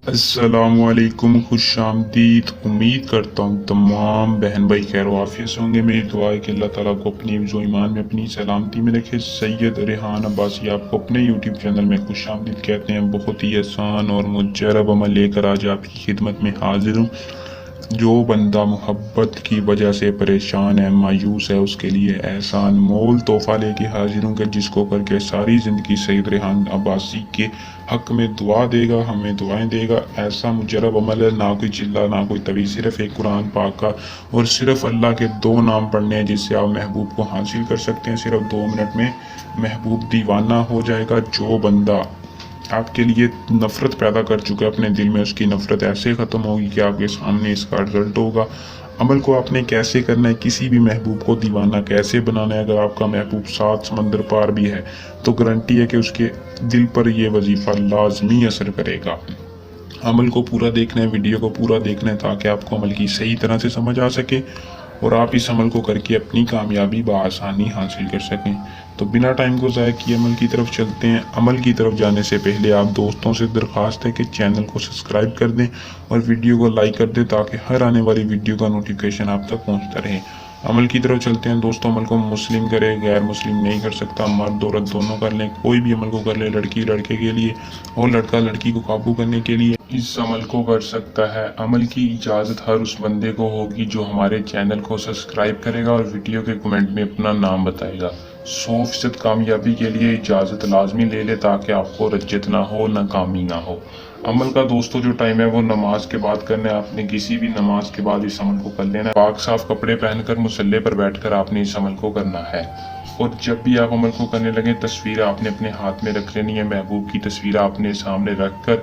السلام علیکم، خوش آمدید۔ امید کرتا ہوں تمام بہن بھائی خیر و عافیت سے ہوں گے۔ میری دعا ہے کہ اللہ تعالیٰ کو اپنی حفظ و ایمان میں اپنی سلامتی میں رکھے۔ سید ریحان عباسی آپ کو اپنے یوٹیوب چینل میں خوش آمدید کہتے ہیں۔ بہت ہی آسان اور مجرب عمل لے کر آج آپ کی خدمت میں حاضر ہوں۔ جو بندہ محبت کی وجہ سے پریشان ہے، مایوس ہے، اس کے لیے احسان مول تحفہ لے کے حاضر ہوں کہ جس کو کر کے ساری زندگی سید ریحان عباسی کے حق میں دعا دے گا، ہمیں دعائیں دے گا۔ ایسا مجرب عمل ہے، نہ کوئی چلا نہ کوئی طویل، صرف ایک قرآن پاک کا اور صرف اللہ کے 2 نام پڑھنے ہیں جس سے آپ محبوب کو حاصل کر سکتے ہیں۔ صرف 2 منٹ میں محبوب دیوانہ ہو جائے گا۔ جو بندہ آپ کے لیے نفرت پیدا کر چکا ہے اپنے دل میں، اس کی نفرت ایسے ختم ہوگی کہ آپ کے سامنے اس کا رزلٹ ہوگا۔ عمل کو آپ نے کیسے کرنا ہے، کسی بھی محبوب کو دیوانہ کیسے بنانا ہے۔ اگر آپ کا محبوب 7 سمندر پار بھی ہے تو گارنٹی ہے کہ اس کے دل پر یہ وظیفہ لازمی اثر کرے گا۔ عمل کو پورا دیکھنا ہے، ویڈیو کو پورا دیکھنا ہے تاکہ آپ کو عمل کی صحیح طرح سے سمجھ آ سکے اور آپ اس عمل کو کر کے اپنی کامیابی بآسانی حاصل کر سکیں۔ تو بنا ٹائم کو ضائع کیے عمل کی طرف چلتے ہیں۔ عمل کی طرف جانے سے پہلے آپ دوستوں سے درخواست ہے کہ چینل کو سبسکرائب کر دیں اور ویڈیو کو لائک کر دیں تاکہ ہر آنے والی ویڈیو کا نوٹیفیکیشن آپ تک پہنچتا رہے۔ عمل کی طرف چلتے ہیں دوستوں۔ عمل کو مسلم کرے، غیر مسلم نہیں کر سکتا، مرد عورت دونوں کر لیں، کوئی بھی عمل کو کر لے، لڑکی لڑکے کے لیے اور لڑکا لڑکی کو قابو کرنے کے لیے اس عمل کو کر سکتا ہے۔ عمل کی اجازت ہر اس بندے کو ہوگی جو ہمارے چینل کو سبسکرائب کرے گا اور ویڈیو کے کمنٹ میں اپنا نام بتائے گا۔ 100% کامیابی کے لیے اجازت لازمی لے لے تاکہ آپ کو رجت نہ ہو، ناکامی نہ ہو۔ عمل کا دوستوں جو ٹائم ہے وہ نماز کے بعد کرنا ہے۔ آپ نے کسی بھی نماز کے بعد اس عمل کو کر لینا ہے۔ پاک صاف کپڑے پہن کر مصلی پر بیٹھ کر آپ نے اس عمل کو کرنا ہے۔ اور جب بھی آپ عمل کو کرنے لگیں، تصویر آپ نے اپنے ہاتھ میں رکھ لینی ہے۔ محبوب کی تصویر آپ نے سامنے رکھ کر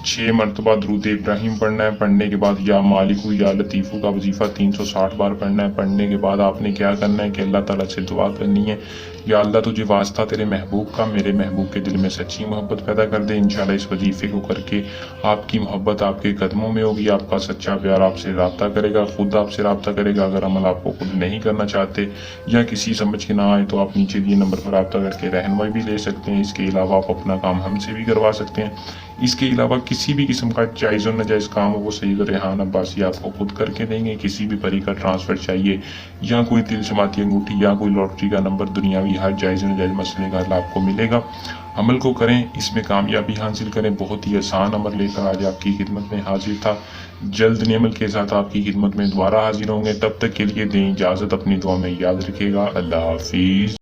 6 مرتبہ درود ابراہیم پڑھنا ہے۔ پڑھنے کے بعد یا مالکو یا لطیفو کا وظیفہ 360 بار پڑھنا ہے۔ پڑھنے کے بعد آپ نے کیا کرنا ہے کہ اللہ تعالیٰ سے دعا کرنی ہے، یا اللہ تجھے واسطہ تیرے محبوب کا میرے محبوب کے دل میں سچی محبت پیدا کر دے۔ انشاءاللہ اس وظیفے کو کر کے آپ کی محبت آپ کے قدموں میں ہوگی، آپ کا سچا پیار آپ سے رابطہ کرے گا، خود آپ سے رابطہ کرے گا۔ اگر عمل آپ کو خود نہیں کرنا چاہتے یا کسی سمجھ کے نہ آئے تو آپ نیچے دیے نمبر پر رابطہ کر کے رہنمائی بھی لے سکتے ہیں۔ اس کے علاوہ آپ اپنا کام ہم سے بھی کروا سکتے ہیں۔ اس کے علاوہ کسی بھی قسم کا جائز و ناجائز کام ہو وہ سید ریحان عباسی آپ کو خود کر کے دیں گے۔ کسی بھی پری کا ٹرانسفر چاہیے یا کوئی دل سماتی انگوٹھی یا کوئی لاٹری کا نمبر، دنیاوی ہر جائز و ناجائز مسئلے کا حل آپ کو ملے گا۔ عمل کو کریں، اس میں کامیابی حاصل کریں۔ بہت ہی آسان عمل لے کر آج آپ کی خدمت میں حاضر تھا۔ جلد نئے عمل کے ساتھ آپ کی خدمت میں دوبارہ حاضر ہوں گے۔ تب تک کے لیے دیں اجازت، اپنی دعا میں یاد رکھے گا۔ اللہ حافظ۔